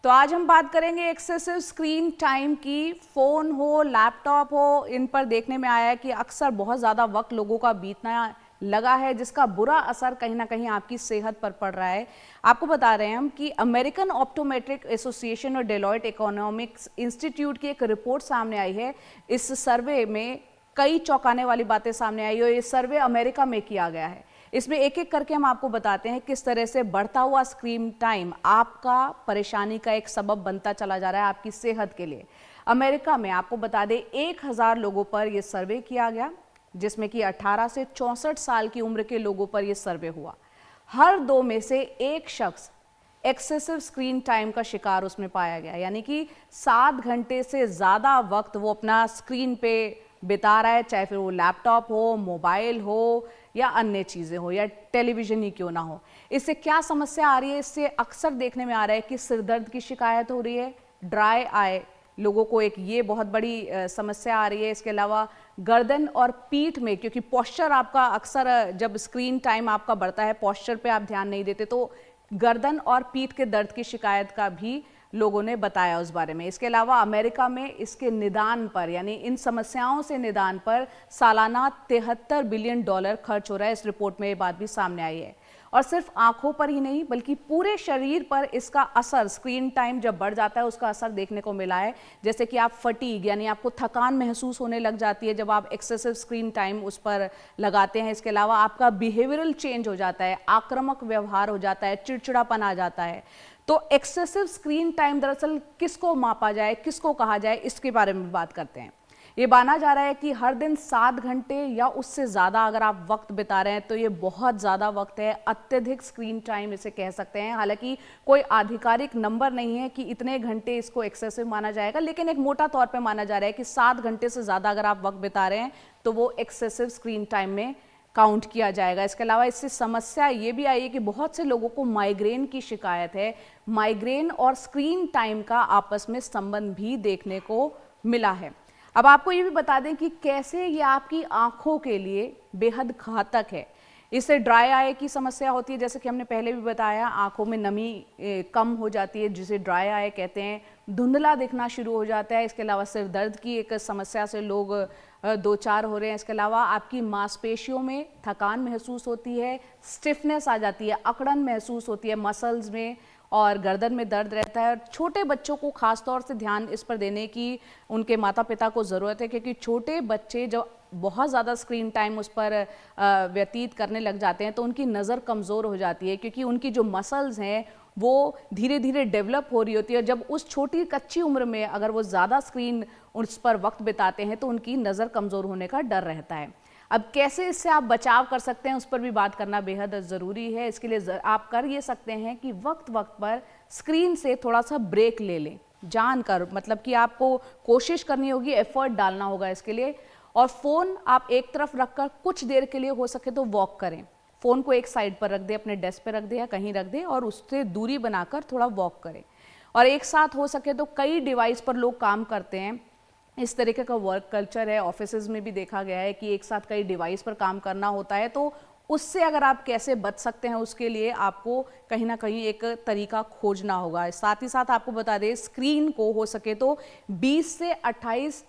तो आज हम बात करेंगे एक्सेसिव स्क्रीन टाइम की। फ़ोन हो, लैपटॉप हो, इन पर देखने में आया है कि अक्सर बहुत ज़्यादा वक्त लोगों का बीतना लगा है, जिसका बुरा असर कहीं ना कहीं आपकी सेहत पर पड़ रहा है। आपको बता रहे हैं हम कि अमेरिकन ऑप्टोमेट्रिक एसोसिएशन और डेलॉयट इकोनॉमिक्स इंस्टीट्यूट की एक रिपोर्ट सामने आई है। इस सर्वे में कई चौंकाने वाली बातें सामने आई और ये सर्वे अमेरिका में किया गया है। इसमें एक एक करके हम आपको बताते हैं किस तरह से बढ़ता हुआ स्क्रीन टाइम आपका परेशानी का एक सबब बनता चला जा रहा है आपकी सेहत के लिए। अमेरिका में आपको बता दें 1000 लोगों पर यह सर्वे किया गया, जिसमें कि 18 से 64 साल की उम्र के लोगों पर यह सर्वे हुआ। हर 2 में से एक शख्स एक्सेसिव स्क्रीन टाइम का शिकार उसमें पाया गया, यानी कि 7 घंटे से ज़्यादा वक्त वो अपना स्क्रीन पे बिता रहा है, चाहे फिर वो लैपटॉप हो, मोबाइल हो या अन्य चीज़ें हो या टेलीविज़न ही क्यों ना हो। इससे क्या समस्या आ रही है? इससे अक्सर देखने में आ रहा है कि सिर दर्द की शिकायत हो रही है, ड्राई आई लोगों को एक ये बहुत बड़ी समस्या आ रही है। इसके अलावा गर्दन और पीठ में, क्योंकि पोस्चर आपका अक्सर जब स्क्रीन टाइम आपका बढ़ता है पोस्चर पे आप ध्यान नहीं देते, तो गर्दन और पीठ के दर्द की शिकायत का भी लोगों ने बताया उस बारे में। इसके अलावा अमेरिका में इसके निदान पर, यानी इन समस्याओं से निदान पर सालाना $73 बिलियन खर्च हो रहा है। इस रिपोर्ट में ये बात भी सामने आई है। और सिर्फ आंखों पर ही नहीं बल्कि पूरे शरीर पर इसका असर, स्क्रीन टाइम जब बढ़ जाता है उसका असर देखने को मिला है। जैसे कि आप फटीग, यानी आपको थकान महसूस होने लग जाती है जब आप एक्सेसिव स्क्रीन टाइम उस पर लगाते हैं। इसके अलावा आपका बिहेवियरल चेंज हो जाता है, आक्रामक व्यवहार हो जाता है, चिड़चिड़ापन आ जाता है। तो एक्सेसिव स्क्रीन टाइम दरअसल किसको मापा जाए, किसको कहा जाए, इसके बारे में बात करते हैं। ये माना जा रहा है कि हर दिन 7 घंटे या उससे ज़्यादा अगर आप वक्त बिता रहे हैं तो ये बहुत ज़्यादा वक्त है, अत्यधिक स्क्रीन टाइम इसे कह सकते हैं। हालांकि कोई आधिकारिक नंबर नहीं है कि इतने घंटे इसको एक्सेसिव माना जाएगा, लेकिन एक मोटा तौर पे माना जा रहा है कि 7 घंटे से ज़्यादा अगर आप वक्त बिता रहे हैं तो वो एक्सेसिव स्क्रीन टाइम में काउंट किया जाएगा। इसके अलावा इससे समस्या ये भी आई है कि बहुत से लोगों को माइग्रेन की शिकायत है। माइग्रेन और स्क्रीन टाइम का आपस में संबंध भी देखने को मिला है। अब आपको ये भी बता दें कि कैसे ये आपकी आंखों के लिए बेहद घातक है। इससे ड्राई आई की समस्या होती है, जैसे कि हमने पहले भी बताया, आंखों में नमी कम हो जाती है जिसे ड्राई आई कहते हैं। धुंधला दिखना शुरू हो जाता है। इसके अलावा सिर दर्द की एक समस्या से लोग दो चार हो रहे हैं। इसके अलावा आपकी मांसपेशियों में थकान महसूस होती है, स्टिफनेस आ जाती है, अकड़न महसूस होती है मसल्स में, और गर्दन में दर्द रहता है। और छोटे बच्चों को खास तौर से ध्यान इस पर देने की उनके माता पिता को ज़रूरत है, क्योंकि छोटे बच्चे जो बहुत ज़्यादा स्क्रीन टाइम उस पर व्यतीत करने लग जाते हैं तो उनकी नज़र कमज़ोर हो जाती है, क्योंकि उनकी जो मसल्स हैं वो धीरे धीरे डेवलप हो रही होती है। जब उस छोटी कच्ची उम्र में अगर वो ज़्यादा स्क्रीन उस पर वक्त बिताते हैं तो उनकी नज़र कमज़ोर होने का डर रहता है। अब कैसे इससे आप बचाव कर सकते हैं उस पर भी बात करना बेहद ज़रूरी है। इसके लिए आप कर ये सकते हैं कि वक्त वक्त पर स्क्रीन से थोड़ा सा ब्रेक ले लें, जानकर, मतलब कि आपको कोशिश करनी होगी, एफर्ट डालना होगा इसके लिए। और फ़ोन आप एक तरफ रखकर कुछ देर के लिए हो सके तो वॉक करें। फ़ोन को एक साइड पर रख दें, अपने डेस्क पर रख दें या कहीं रख दें और उससे दूरी बनाकर थोड़ा वॉक करें। और एक साथ हो सके तो कई डिवाइस पर लोग काम करते हैं, इस तरीके का वर्क कल्चर है। ऑफिसेज में भी देखा गया है कि एक साथ कई डिवाइस पर काम करना होता है, तो उससे अगर आप कैसे बच सकते हैं उसके लिए आपको कहीं ना कहीं एक तरीका खोजना होगा। साथ ही साथ आपको बता दें, स्क्रीन को हो सके तो 20 से 28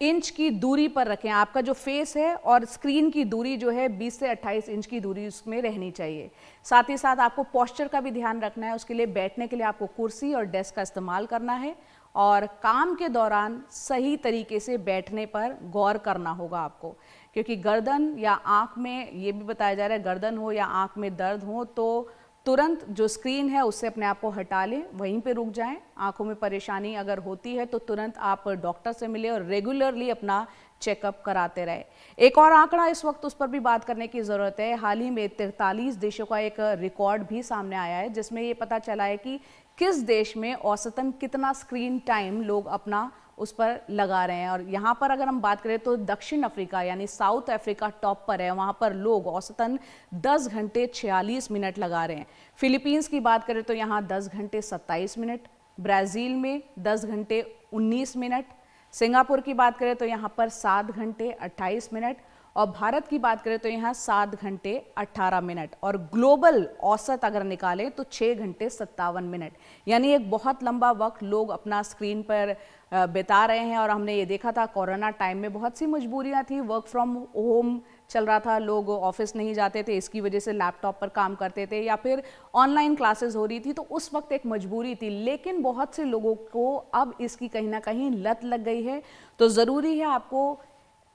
इंच की दूरी पर रखें। आपका जो फेस है और स्क्रीन की दूरी जो है 20 से 28 इंच की दूरी उसमें रहनी चाहिए। साथ ही साथ आपको पोस्चर का भी ध्यान रखना है। उसके लिए बैठने के लिए आपको कुर्सी और डेस्क का इस्तेमाल करना है और काम के दौरान सही तरीके से बैठने पर गौर करना होगा आपको, क्योंकि गर्दन या आँख में, ये भी बताया जा रहा है, गर्दन हो या आँख में दर्द हो तो तुरंत जो स्क्रीन है उससे अपने आप को हटा लें, वहीं पे रुक जाएं। आंखों में परेशानी अगर होती है तो तुरंत आप डॉक्टर से मिले और रेगुलरली अपना चेकअप कराते रहे। एक और आंकड़ा इस वक्त उस पर भी बात करने की ज़रूरत है। हाल ही में 43 देशों का एक रिकॉर्ड भी सामने आया है, जिसमें ये पता चला है कि किस देश में औसतन कितना स्क्रीन टाइम लोग अपना उस पर लगा रहे हैं। और यहाँ पर अगर हम बात करें तो दक्षिण अफ्रीका यानी साउथ अफ्रीका टॉप पर है। वहाँ पर लोग औसतन 10 घंटे 46 मिनट लगा रहे हैं। फिलीपींस की बात करें तो यहाँ 10 घंटे 27 मिनट, ब्राज़ील में 10 घंटे 19 मिनट, सिंगापुर की बात करें तो यहाँ पर 7 घंटे 28 मिनट, और भारत की बात करें तो यहाँ 7 घंटे 18 मिनट और ग्लोबल औसत अगर निकालें तो 6 घंटे 57 मिनट। यानी एक बहुत लंबा वक्त लोग अपना स्क्रीन पर बिता रहे हैं। और हमने ये देखा था कोरोना टाइम में बहुत सी मजबूरियां थी, वर्क फ्रॉम होम चल रहा था, लोग ऑफिस नहीं जाते थे, इसकी वजह से लैपटॉप पर काम करते थे या फिर ऑनलाइन क्लासेस हो रही थी, तो उस वक्त एक मजबूरी थी। लेकिन बहुत से लोगों को अब इसकी कहीं ना कहीं लत लग गई है। तो ज़रूरी है आपको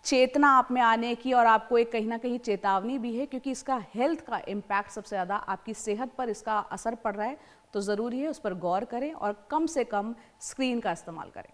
चेतना आप में आने की, और आपको एक कहीं ना कहीं चेतावनी भी है, क्योंकि इसका हेल्थ का इम्पैक्ट सबसे ज़्यादा आपकी सेहत पर इसका असर पड़ रहा है। तो ज़रूरी है उस पर गौर करें और कम से कम स्क्रीन का इस्तेमाल करें।